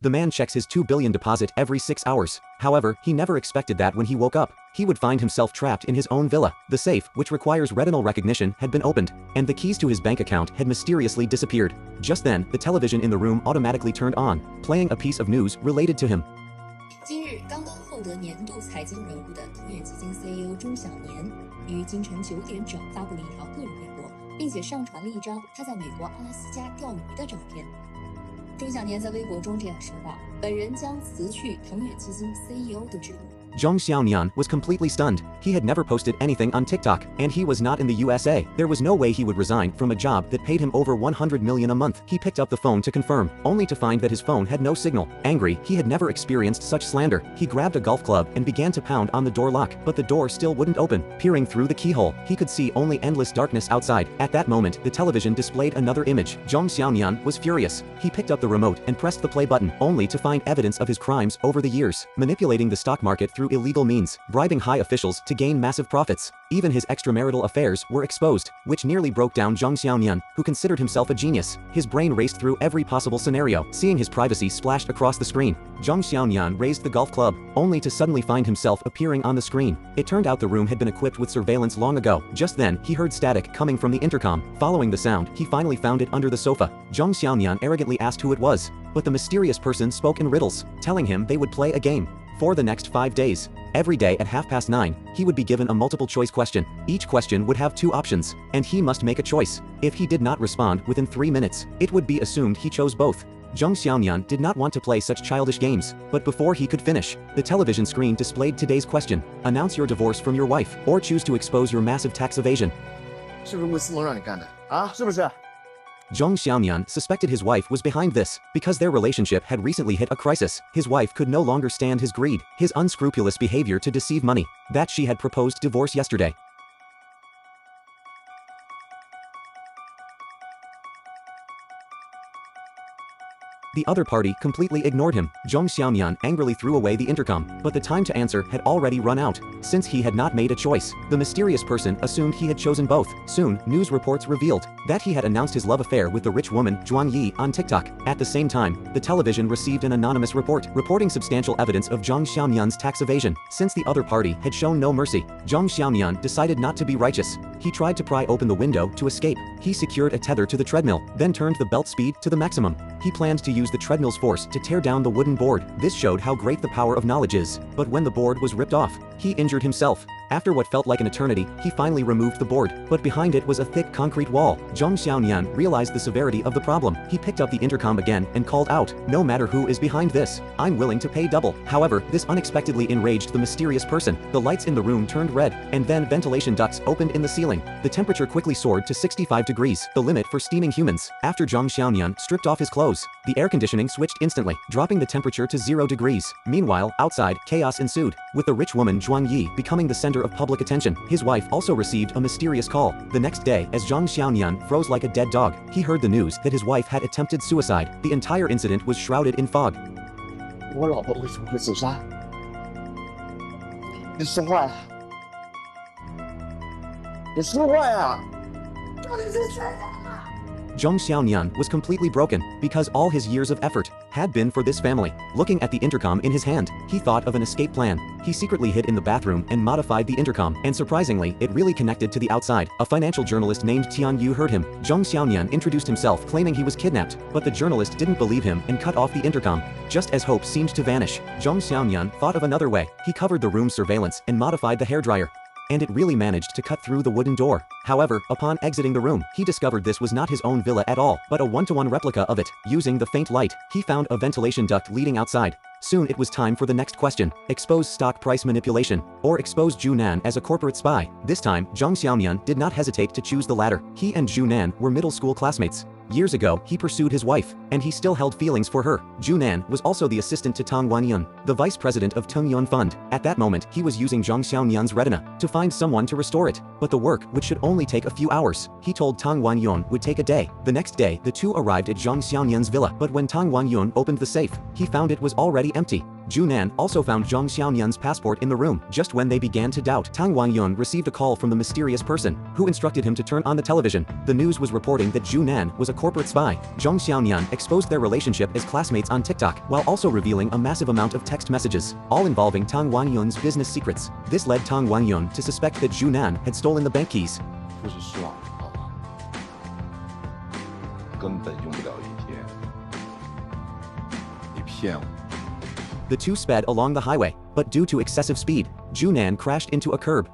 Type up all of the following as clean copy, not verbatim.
The man checks his 2 billion deposit every 6 hours. However, he never expected that when he woke up, he would find himself trapped in his own villa. The safe, which requires retinal recognition, had been opened, and the keys to his bank account had mysteriously disappeared. Just then, the television in the room automatically turned on, playing a piece of news related to him. 今日刚刚获得年度财经人物的同业基金 CEO 钟晓年于今晨9点整发布了一条个人微博，并且上传了一张他在美国阿拉斯加钓鱼的照片。钟晓年在微博中这样说道：“本人将辞去同业基金 CEO 的职务。” Zhang Xiaonian was completely stunned. He had never posted anything on TikTok, and he was not in the USA. There was no way he would resign from a job that paid him over 100 million a month. He picked up the phone to confirm, only to find that his phone had no signal. Angry, he had never experienced such slander. He grabbed a golf club and began to pound on the door lock, but the door still wouldn't open. Peering through the keyhole, he could see only endless darkness outside. At that moment, the television displayed another image. Zhang Xiaonian was furious. He picked up the remote and pressed the play button, only to find evidence of his crimes over the years, manipulating the stock market through illegal means, bribing high officials to gain massive profits. Even his extramarital affairs were exposed, which nearly broke down Zhang Xiaonian, who considered himself a genius. His brain raced through every possible scenario, seeing his privacy splashed across the screen. Zhang Xiaonian raised the golf club, only to suddenly find himself appearing on the screen. It turned out the room had been equipped with surveillance long ago. Just then, he heard static coming from the intercom. Following the sound, he finally found it under the sofa. Zhang Xiaonian arrogantly asked who it was, but the mysterious person spoke in riddles, telling him they would play a game. For the next 5 days, every day at 9:30, he would be given a multiple-choice question. Each question would have 2 options, and he must make a choice. If he did not respond within 3 minutes, it would be assumed he chose both. Zhang Xiaonian did not want to play such childish games, but before he could finish, the television screen displayed today's question: announce your divorce from your wife, or choose to expose your massive tax evasion. 是不是穆斯龙让你干的啊？是不是？ Zhang Xiaonian suspected his wife was behind this, because their relationship had recently hit a crisis. His wife could no longer stand his greed, his unscrupulous behavior to deceive money, that she had proposed divorce yesterday. The other party completely ignored him. Zhang Xiaonian angrily threw away the intercom, but the time to answer had already run out. Since he had not made a choice, the mysterious person assumed he had chosen both. Soon, news reports revealed that he had announced his love affair with the rich woman Zhuang Yi on TikTok. At the same time, the television received an anonymous report, reporting substantial evidence of Zhang Xiaonian's tax evasion. Since the other party had shown no mercy, Zhang Xiaonian decided not to be righteous. He tried to pry open the window to escape. He secured a tether to the treadmill, then turned the belt speed to the maximum. He planned to use the treadmill's force to tear down the wooden board. This showed how great the power of knowledge is. But when the board was ripped off, he injured himself. After what felt like an eternity, he finally removed the board, but behind it was a thick concrete wall. Zhang Xiaonian realized the severity of the problem. He picked up the intercom again and called out, "No matter who is behind this, I'm willing to pay double." However, this unexpectedly enraged the mysterious person. The lights in the room turned red, and then ventilation ducts opened in the ceiling. The temperature quickly soared to 65 degrees, the limit for steaming humans. After Zhang Xiaonian stripped off his clothes, the air conditioning switched instantly, dropping the temperature to 0 degrees. Meanwhile, outside, chaos ensued, with the rich woman Zhuang Yi becoming the center of public attention. His wife also received a mysterious call. The next day, as Zhang Xiaonian froze like a dead dog, he heard the news that his wife had attempted suicide. The entire incident was shrouded in fog. 我老婆为什么会自杀？你说话呀！你说话呀！到底是谁呀？ Zhang Xiaonian was completely broken, because all his years of effort had been for this family. Looking at the intercom in his hand, he thought of an escape plan. He secretly hid in the bathroom and modified the intercom, and surprisingly, it really connected to the outside. A financial journalist named Tian Yu heard him. Zhang Xiaonian introduced himself, claiming he was kidnapped, but the journalist didn't believe him and cut off the intercom. Just as hope seemed to vanish, Zhang Xiaonian thought of another way. He covered the room's surveillance and modified the hairdryer, and it really managed to cut through the wooden door. However, upon exiting the room, he discovered this was not his own villa at all, but a one-to-one replica of it. Using the faint light, he found a ventilation duct leading outside. Soon it was time for the next question: expose stock price manipulation, or expose Zhu Nan as a corporate spy. This time, Zhang Xiaonian did not hesitate to choose the latter. He and Zhu Nan were middle school classmates. Years ago, he pursued his wife, and he still held feelings for her. Zhu Nan was also the assistant to Tang Wanyun, the vice president of Tengyuan Fund. At that moment, he was using Zhang Xiaonian's retina to find someone to restore it. But the work, which should only take a few hours, he told Tang Wanyun would take a day. The next day, the two arrived at Zhang Xiaonian's villa, but when Tang Wanyun opened the safe, he found it was already empty. Zhu Nan also found Zhang Xiaoyun's passport in the room. Just when they began to doubt, Tang Wangyun received a call from the mysterious person, who instructed him to turn on the television. The news was reporting that Zhu Nan was a corporate spy. Zhang Xiaoyun exposed their relationship as classmates on TikTok, while also revealing a massive amount of text messages, all involving Tang Wangyun's business secrets. This led Tang Wangyun to suspect that Zhu Nan had stolen the bank keys. 说是算了，好吧，根本用不了1天。你骗我！ The two sped along the highway, but due to excessive speed, Zhu Nan crashed into a curb.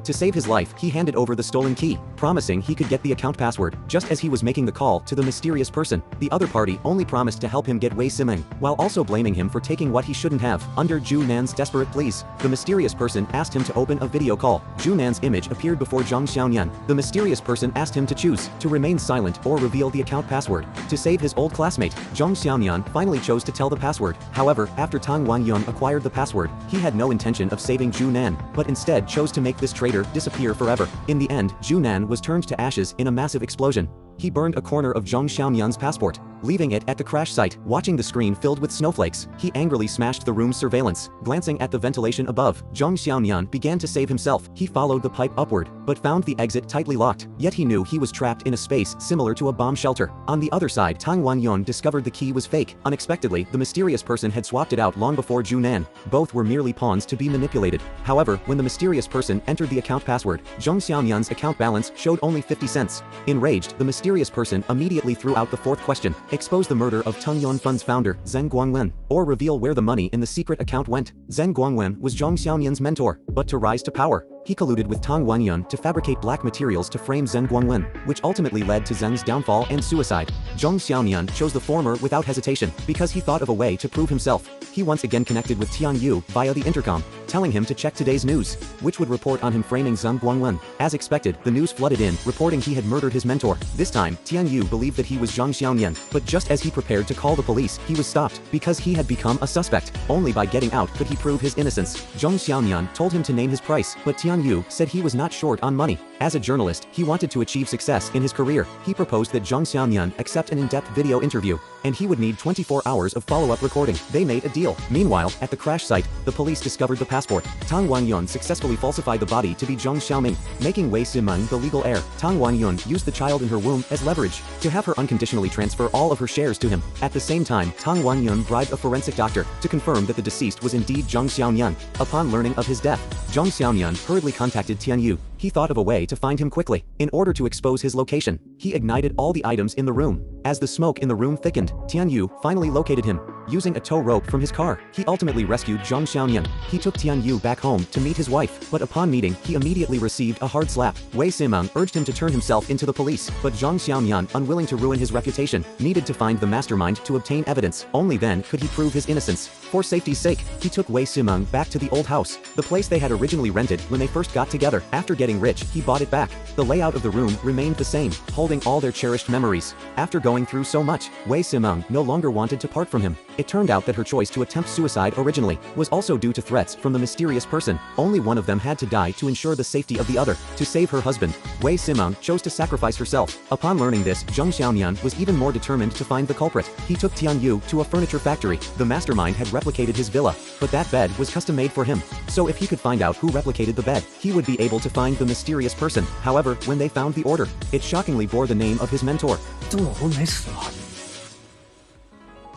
To save his life, he handed over the stolen key, promising he could get the account password. Just as he was making the call to the mysterious person, the other party only promised to help him get Wei Simeng, while also blaming him for taking what he shouldn't have. Under Zhu Nan's desperate pleas, the mysterious person asked him to open a video call. Zhu Nan's image appeared before Zhang Xiaoyun. The mysterious person asked him to choose to remain silent or reveal the account password. To save his old classmate, Zhang Xiaoyun finally chose to tell the password. However, after Tang Wangyun acquired the password, he had no intention of saving Zhu Nan, but instead chose to make this traitor disappear forever. In the end, Zhu Nan was turned to ashes in a massive explosion. He burned a corner of Zhang Xiaoyun's passport, leaving it at the crash site. Watching the screen filled with snowflakes, he angrily smashed the room's surveillance. Glancing at the ventilation above, Zhang Xiaoyun began to save himself. He followed the pipe upward, but found the exit tightly locked. Yet he knew he was trapped in a space similar to a bomb shelter. On the other side, Tang Wangyun discovered the key was fake. Unexpectedly, the mysterious person had swapped it out long before Zhu Nan. Both were merely pawns to be manipulated. However, when the mysterious person entered the account password, Zhang Xiaoyun's account balance showed only 50 cents. Enraged, the mysterious person immediately threw out the fourth question: expose the murder of Teng Yunfun's founder, Zheng Guangwen, or reveal where the money in the secret account went. Zheng Guangwen was Zhang Xiaoyun's mentor, but to rise to power, he colluded with Tang Wangyun to fabricate black materials to frame Zheng Guangwen, which ultimately led to Zheng's downfall and suicide. Zhang Xiaoyun chose the former without hesitation, because he thought of a way to prove himself. He once again connected with Tian Yu via the intercom, telling him to check today's news, which would report on him framing Zheng Guangwen. As expected, the news flooded in, reporting he had murdered his mentor. This time, Tian Yu believed that he was Zhang Xiaoyun, but just as he prepared to call the police, he was stopped, because he had become a suspect. Only by getting out could he prove his innocence. Zhang Xiaoyun told him to name his price, but Tian Yu said he was not short on money. As a journalist, he wanted to achieve success in his career. He proposed that Zhang Xiaoyun accept an in-depth video interview, and he would need 24 hours of follow-up recording. They made a deal. Meanwhile, at the crash site, the police discovered the passport. Tang Wangyun successfully falsified the body to be Zhang Xiaoming, making Wei Simeng the legal heir. Tang Wangyun used the child in her womb as leverage to have her unconditionally transfer all of her shares to him. At the same time, Tang Wangyun bribed a forensic doctor to confirm that the deceased was indeed Zhang Xiaoyun. Upon learning of his death, Zhang Xiaoyun hurriedly contacted Tian Yu. He thought of a way to find him quickly. In order to expose his location, he ignited all the items in the room. As the smoke in the room thickened, Tian Yu finally located him. Using a tow rope from his car, he ultimately rescued Zhang Xiaoyun. He took Tian Yu back home to meet his wife, but upon meeting, he immediately received a hard slap. Wei Simeng urged him to turn himself into the police, but Zhang Xiaoyun, unwilling to ruin his reputation, needed to find the mastermind to obtain evidence. Only then could he prove his innocence. For safety's sake, he took Wei Simeng back to the old house, the place they had originally rented when they first got together. After getting rich, he bought it back. The layout of the room remained the same, holding all their cherished memories. After going through so much, Wei Simeng no longer wanted to part from him. It turned out that her choice to attempt suicide originally was also due to threats from the mysterious person. Only one of them had to die to ensure the safety of the other. To save her husband, Wei Simeng chose to sacrifice herself. Upon learning this, Zhang Xiaoyun was even more determined to find the culprit. He took Tian Yu to a furniture factory. The mastermind had replicated his villa, but that bed was custom-made for him. So if he could find out who replicated the bed, he would be able to find the mysterious person. However, when they found the order, it shockingly bore the name of his mentor. 等老婆没死了，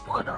不可能，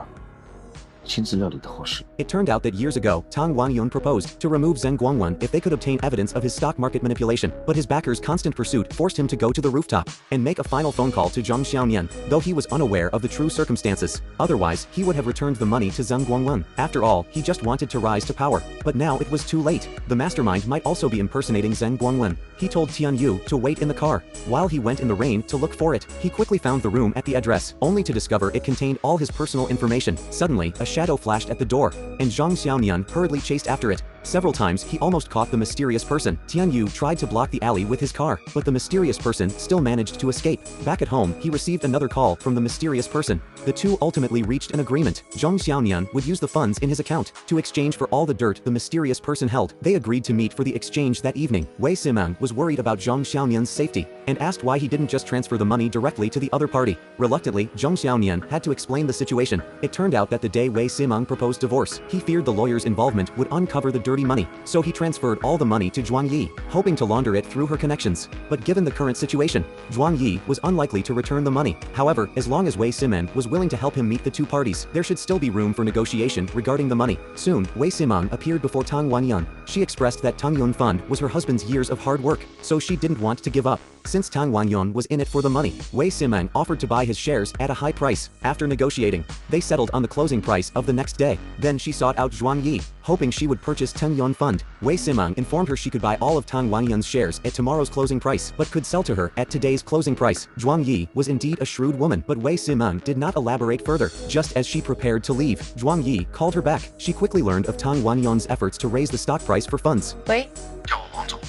亲自料理的后事。 It turned out that years ago, Tang Wangyun proposed to remove Zheng Guangwen if they could obtain evidence of his stock market manipulation, but his backers' constant pursuit forced him to go to the rooftop and make a final phone call to Zhang Xiaoyun, though he was unaware of the true circumstances. Otherwise, he would have returned the money to Zheng Guangwen. After all, he just wanted to rise to power. But now it was too late. The mastermind might also be impersonating Zheng Guangwen. He told Tian Yu to wait in the car. While he went in the rain to look for it, he quickly found the room at the address, only to discover it contained all his personal information. Suddenly, a shadow flashed at the door, and Zhang Xiaoyun hurriedly chased after it. Several times he almost caught the mysterious person. Tian Yu tried to block the alley with his car, but the mysterious person still managed to escape. Back at home, he received another call from the mysterious person. The two ultimately reached an agreement. Zhang Xiaonian would use the funds in his account to exchange for all the dirt the mysterious person held. They agreed to meet for the exchange that evening. Wei Simeng was worried about Zhang Xiaonian's safety and asked why he didn't just transfer the money directly to the other party. Reluctantly, Zhang Xiaonian had to explain the situation. It turned out that the day Wei Simeng proposed divorce, he feared the lawyer's involvement would uncover the dirty money, so he transferred all the money to Zhuang Yi, hoping to launder it through her connections. But given the current situation, Zhuang Yi was unlikely to return the money. However, as long as Wei Simeng was willing to help him meet the two parties, there should still be room for negotiation regarding the money. Soon, Wei Simeng appeared before Tang Wanyan. She expressed that Tang Yun Fund was her husband's years of hard work, so she didn't want to give up. Since Tang Wanyan was in it for the money, Wei Simeng offered to buy his shares at a high price. After negotiating, they settled on the closing price of the next day. Then she sought out Zhuang Yi, hoping she would purchase Tang Yun Fund. Wei Simeng informed her she could buy all of Tang Wanyan's shares at tomorrow's closing price, but could sell to her at today's closing price. Zhuang Yi was indeed a shrewd woman, but Wei Simeng did not elaborate further. Just as she prepared to leave, Zhuang Yi called her back. She quickly learned of Tang Wanyan's efforts to raise the stock price for funds. 喂，叫我王总，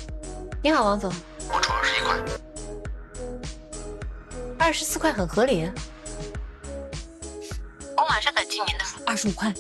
你好，王总，我出21块。 24块很合理。我马上等进您的25块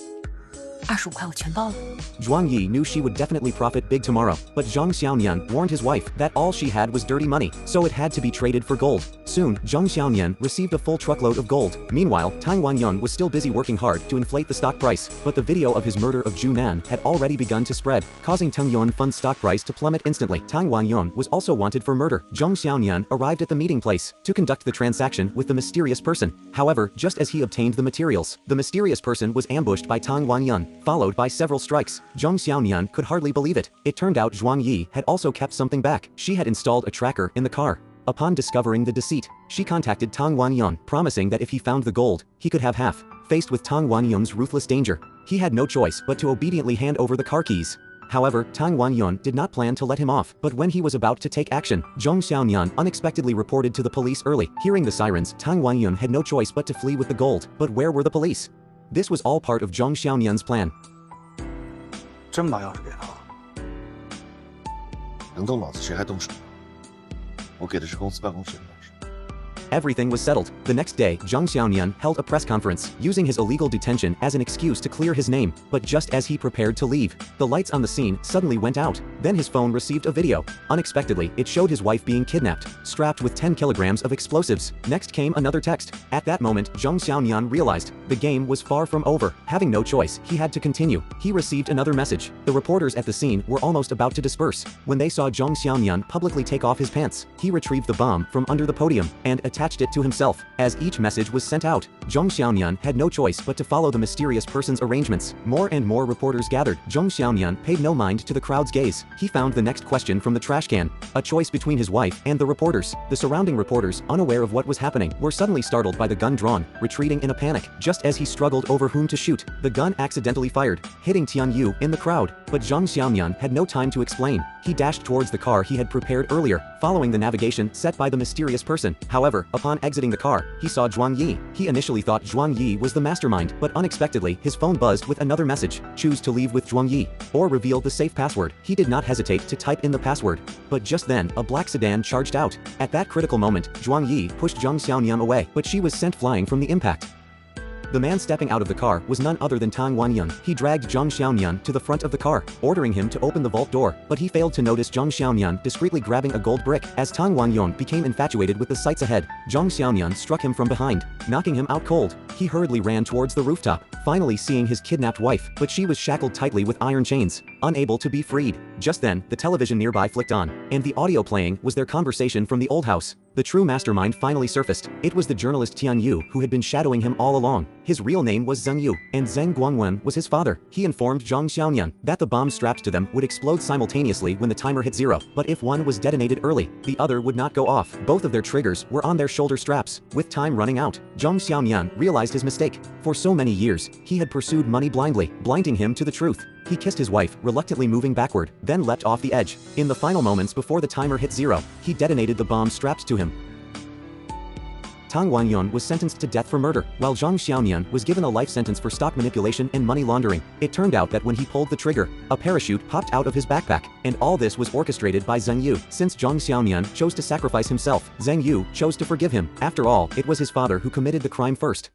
，25块我全报了。 Zhuang Yi knew she would definitely profit big tomorrow, but Zhang Xiaonian warned his wife that all she had was dirty money, so it had to be traded for gold. Soon, Zhang Xiaonian received a full truckload of gold. Meanwhile, Tang Wanyan was still busy working hard to inflate the stock price, but the video of his murder of Zhu Nan had already begun to spread, causing Tang Yuan Fund's stock price to plummet instantly. Tang Wanyan was also wanted for murder. Zhang Xiaonian arrived at the meeting place to conduct the transaction with the mysterious person. However, just as he obtained the materials, the mysterious person was ambushed by Tang Wanyan, followed by several strikes. Zhang Xiaonian could hardly believe it. It turned out Zhuang Yi had also kept something back. She had installed a tracker in the car. Upon discovering the deceit, she contacted Tang Wanyan, promising that if he found the gold, he could have half. Faced with Tang Wanyan's ruthless danger, he had no choice but to obediently hand over the car keys. However, Tang Wanyan did not plan to let him off, but when he was about to take action, Zhang Xiaonian unexpectedly reported to the police early. Hearing the sirens, Tang Wanyan had no choice but to flee with the gold. But where were the police? This was all part of Zhang Xiaonian's plan. 真把钥匙给他了，能动脑子谁还动手？我给的是公司办公室的钥匙。 Everything was settled. The next day, Zhang Xiaonian held a press conference, using his illegal detention as an excuse to clear his name. But just as he prepared to leave, the lights on the scene suddenly went out. Then his phone received a video. Unexpectedly, it showed his wife being kidnapped, strapped with 10 kilograms of explosives. Next came another text. At that moment, Zhang Xiaonian realized the game was far from over. Having no choice, he had to continue. He received another message. The reporters at the scene were almost about to disperse when they saw Zhang Xiaonian publicly take off his pants. He retrieved the bomb from under the podium and attached it to himself. As each message was sent out, Zhang Xiaonian had no choice but to follow the mysterious person's arrangements. More and more reporters gathered. Zhang Xiaonian paid no mind to the crowd's gaze. He found the next question from the trash can, a choice between his wife and the reporters. The surrounding reporters, unaware of what was happening, were suddenly startled by the gun drawn, retreating in a panic. Just as he struggled over whom to shoot, the gun accidentally fired, hitting Tian Yu in the crowd. But Zhang Xiaonian had no time to explain. He dashed towards the car he had prepared earlier, following the navigation set by the mysterious person. However, upon exiting the car, he saw Zhuang Yi. He initially thought Zhuang Yi was the mastermind, but unexpectedly, his phone buzzed with another message. Choose to leave with Zhuang Yi, or reveal the safe password. He did not hesitate to type in the password. But just then, a black sedan charged out. At that critical moment, Zhuang Yi pushed Zhang Xiaonian away, but she was sent flying from the impact. The man stepping out of the car was none other than Tang Wanyan. He dragged Zhang Xiaonian to the front of the car, ordering him to open the vault door, but he failed to notice Zhang Xiaonian discreetly grabbing a gold brick. As Tang Wanyan became infatuated with the sights ahead, Zhang Xiaonian struck him from behind, knocking him out cold. He hurriedly ran towards the rooftop, finally seeing his kidnapped wife, but she was shackled tightly with iron chains, unable to be freed. Just then, the television nearby flicked on, and the audio playing was their conversation from the old house. The true mastermind finally surfaced. It was the journalist Tian Yu who had been shadowing him all along. His real name was Zheng Yu, and Zheng Guangwen was his father. He informed Zhang Xiaonian that the bombs strapped to them would explode simultaneously when the timer hit 0, but if one was detonated early, the other would not go off. Both of their triggers were on their shoulder straps. With time running out, Zhang Xiaonian realized his mistake. For so many years, he had pursued money blindly, blinding him to the truth. He kissed his wife, reluctantly moving backward, then leapt off the edge. In the final moments before the timer hit 0, he detonated the bomb strapped to him. Tang Wanyan was sentenced to death for murder, while Zhang Xiaonian was given a life sentence for stock manipulation and money laundering. It turned out that when he pulled the trigger, a parachute popped out of his backpack, and all this was orchestrated by Zheng Yu. Since Zhang Xiaonian chose to sacrifice himself, Zheng Yu chose to forgive him. After all, it was his father who committed the crime first.